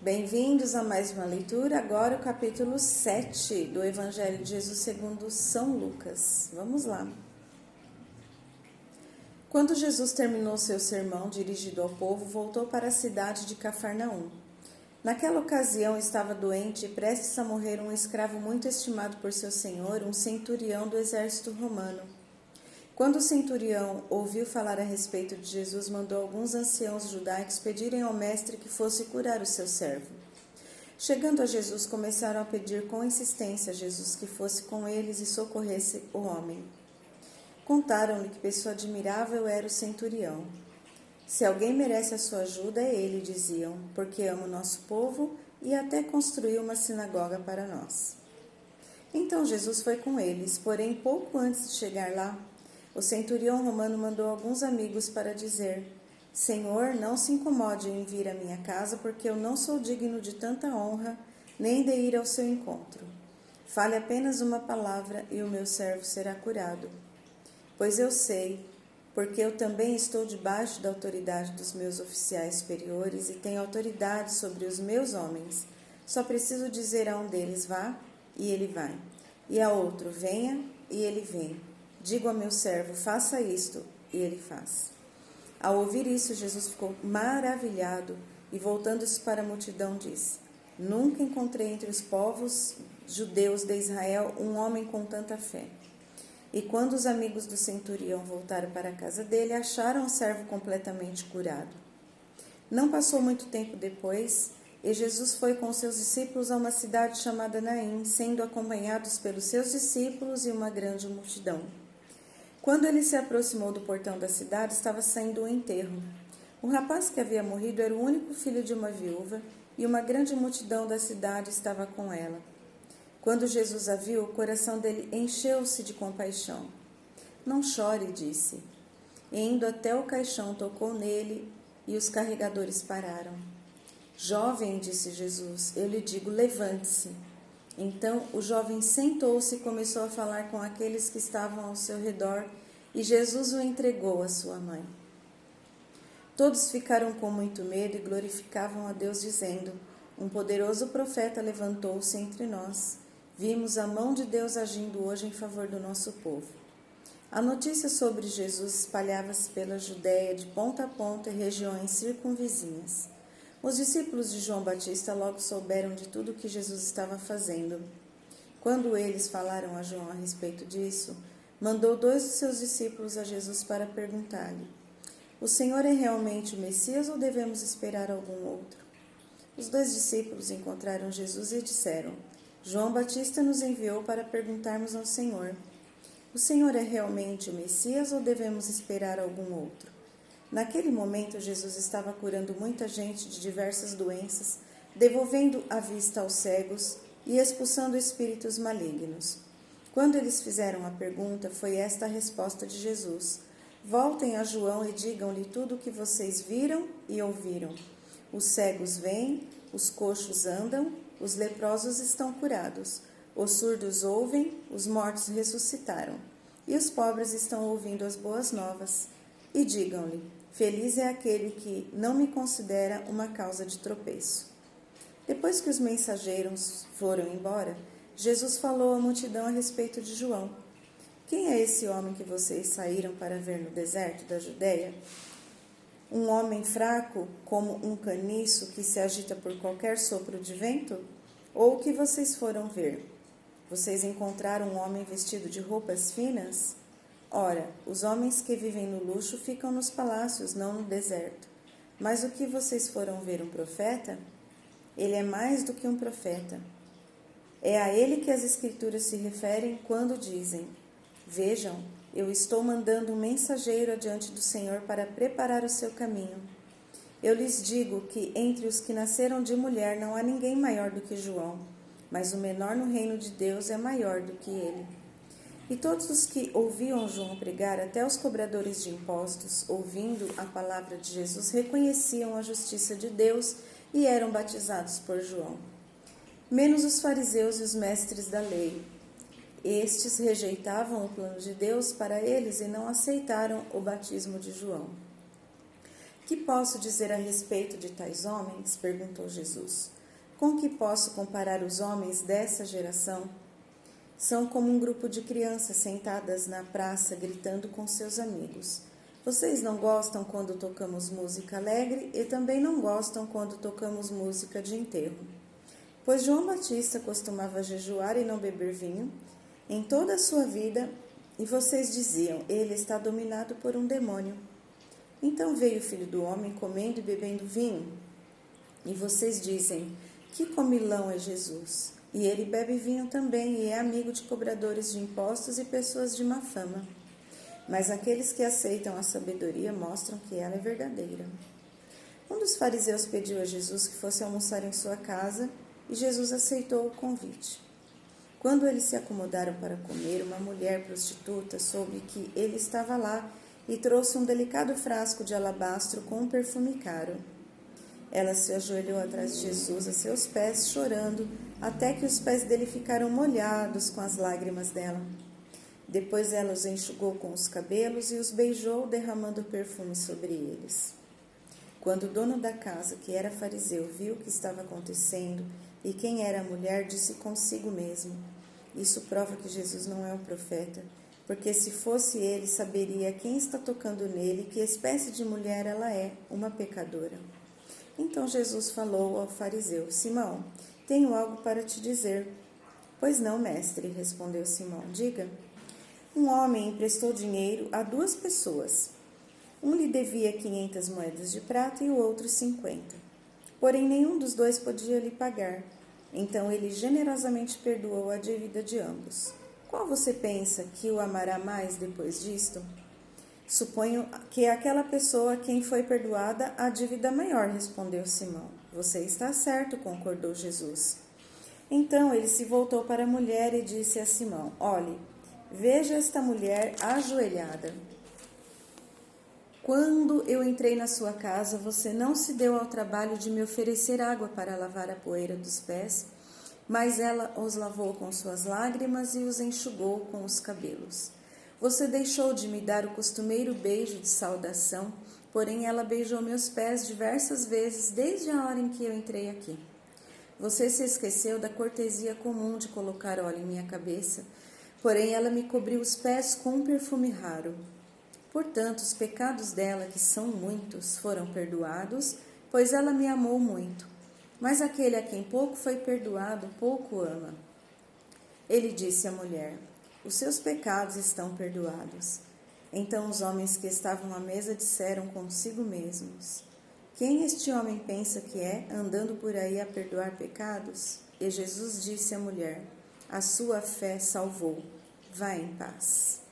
Bem-vindos a mais uma leitura, agora o capítulo 7 do Evangelho de Jesus segundo São Lucas. Vamos lá. Quando Jesus terminou seu sermão dirigido ao povo, voltou para a cidade de Cafarnaum. Naquela ocasião estava doente e prestes a morrer um escravo muito estimado por seu senhor, um centurião do exército romano. Quando o centurião ouviu falar a respeito de Jesus, mandou alguns anciãos judaicos pedirem ao mestre que fosse curar o seu servo. Chegando a Jesus, começaram a pedir com insistência a Jesus que fosse com eles e socorresse o homem. Contaram-lhe que pessoa admirável era o centurião. Se alguém merece a sua ajuda, é ele, diziam, porque ama o nosso povo e até construiu uma sinagoga para nós. Então Jesus foi com eles, porém pouco antes de chegar lá, o centurião romano mandou alguns amigos para dizer: Senhor, não se incomode em vir à minha casa, porque eu não sou digno de tanta honra, nem de ir ao seu encontro. Fale apenas uma palavra e o meu servo será curado. Pois eu sei, porque eu também estou debaixo da autoridade dos meus oficiais superiores e tenho autoridade sobre os meus homens. Só preciso dizer a um deles, vá, e ele vai. E a outro, venha, e ele vem. Digo ao meu servo, faça isto, e ele faz. Ao ouvir isso, Jesus ficou maravilhado e, voltando-se para a multidão, disse: Nunca encontrei entre os povos judeus de Israel um homem com tanta fé. E quando os amigos do centurião voltaram para a casa dele, acharam o servo completamente curado. Não passou muito tempo depois, e Jesus foi com seus discípulos a uma cidade chamada Naim, sendo acompanhados pelos seus discípulos e uma grande multidão. Quando ele se aproximou do portão da cidade, estava saindo o enterro. O rapaz que havia morrido era o único filho de uma viúva, e uma grande multidão da cidade estava com ela. Quando Jesus a viu, o coração dele encheu-se de compaixão. Não chore, disse. E indo até o caixão, tocou nele, e os carregadores pararam. Jovem, disse Jesus, eu lhe digo, levante-se. Então o jovem sentou-se e começou a falar com aqueles que estavam ao seu redor, e Jesus o entregou à sua mãe. Todos ficaram com muito medo e glorificavam a Deus, dizendo: Um poderoso profeta levantou-se entre nós. Vimos a mão de Deus agindo hoje em favor do nosso povo. A notícia sobre Jesus espalhava-se pela Judéia de ponta a ponta e regiões circunvizinhas. Os discípulos de João Batista logo souberam de tudo o que Jesus estava fazendo. Quando eles falaram a João a respeito disso, mandou 2 de seus discípulos a Jesus para perguntar-lhe: O Senhor é realmente o Messias ou devemos esperar algum outro? Os 2 discípulos encontraram Jesus e disseram: João Batista nos enviou para perguntarmos ao Senhor: O Senhor é realmente o Messias ou devemos esperar algum outro? Naquele momento, Jesus estava curando muita gente de diversas doenças, devolvendo a vista aos cegos e expulsando espíritos malignos. Quando eles fizeram a pergunta, foi esta a resposta de Jesus: Voltem a João e digam-lhe tudo o que vocês viram e ouviram. Os cegos veem, os coxos andam, os leprosos estão curados, os surdos ouvem, os mortos ressuscitaram, e os pobres estão ouvindo as boas novas. E digam-lhe: Feliz é aquele que não me considera uma causa de tropeço. Depois que os mensageiros foram embora, Jesus falou à multidão a respeito de João. Quem é esse homem que vocês saíram para ver no deserto da Judéia? Um homem fraco, como um caniço que se agita por qualquer sopro de vento? Ou o que vocês foram ver? Vocês encontraram um homem vestido de roupas finas? Ora, os homens que vivem no luxo ficam nos palácios, não no deserto. Mas o que vocês foram ver, um profeta? Ele é mais do que um profeta. É a ele que as Escrituras se referem quando dizem: Vejam, eu estou mandando um mensageiro adiante do Senhor para preparar o seu caminho. Eu lhes digo que entre os que nasceram de mulher não há ninguém maior do que João, mas o menor no reino de Deus é maior do que ele. E todos os que ouviam João pregar, até os cobradores de impostos, ouvindo a palavra de Jesus, reconheciam a justiça de Deus e eram batizados por João. Menos os fariseus e os mestres da lei. Estes rejeitavam o plano de Deus para eles e não aceitaram o batismo de João. Que posso dizer a respeito de tais homens? Perguntou Jesus. Com que posso comparar os homens dessa geração? São como um grupo de crianças sentadas na praça gritando com seus amigos. Vocês não gostam quando tocamos música alegre e também não gostam quando tocamos música de enterro. Pois João Batista costumava jejuar e não beber vinho em toda a sua vida, e vocês diziam, ele está dominado por um demônio. Então veio o Filho do Homem comendo e bebendo vinho, e vocês dizem, que comilão é Jesus? E ele bebe vinho também e é amigo de cobradores de impostos e pessoas de má fama. Mas aqueles que aceitam a sabedoria mostram que ela é verdadeira. Um dos fariseus pediu a Jesus que fosse almoçar em sua casa e Jesus aceitou o convite. Quando eles se acomodaram para comer, uma mulher prostituta soube que ele estava lá e trouxe um delicado frasco de alabastro com um perfume caro. Ela se ajoelhou atrás de Jesus a seus pés, chorando, até que os pés dele ficaram molhados com as lágrimas dela. Depois ela os enxugou com os cabelos e os beijou, derramando perfume sobre eles. Quando o dono da casa, que era fariseu, viu o que estava acontecendo e quem era a mulher, disse consigo mesmo: isso prova que Jesus não é um profeta, porque se fosse ele, saberia quem está tocando nele, que espécie de mulher ela é, uma pecadora. Então Jesus falou ao fariseu: Simão, tenho algo para te dizer. Pois não, mestre, respondeu Simão. Diga. Um homem emprestou dinheiro a 2 pessoas. Um lhe devia 500 moedas de prata e o outro 50. Porém, nenhum dos 2 podia lhe pagar. Então ele generosamente perdoou a dívida de ambos. Qual você pensa que o amará mais depois disto? Suponho que é aquela pessoa a quem foi perdoada a dívida maior, respondeu Simão. Você está certo, concordou Jesus. Então ele se voltou para a mulher e disse a Simão: olhe, veja esta mulher ajoelhada. Quando eu entrei na sua casa, você não se deu ao trabalho de me oferecer água para lavar a poeira dos pés, mas ela os lavou com suas lágrimas e os enxugou com os cabelos. Você deixou de me dar o costumeiro beijo de saudação, porém ela beijou meus pés diversas vezes desde a hora em que eu entrei aqui. Você se esqueceu da cortesia comum de colocar óleo em minha cabeça, porém ela me cobriu os pés com um perfume raro. Portanto, os pecados dela, que são muitos, foram perdoados, pois ela me amou muito. Mas aquele a quem pouco foi perdoado, pouco ama. Ele disse à mulher: os seus pecados estão perdoados. Então os homens que estavam à mesa disseram consigo mesmos: quem este homem pensa que é, andando por aí a perdoar pecados? E Jesus disse à mulher: a sua fé salvou. Vá em paz.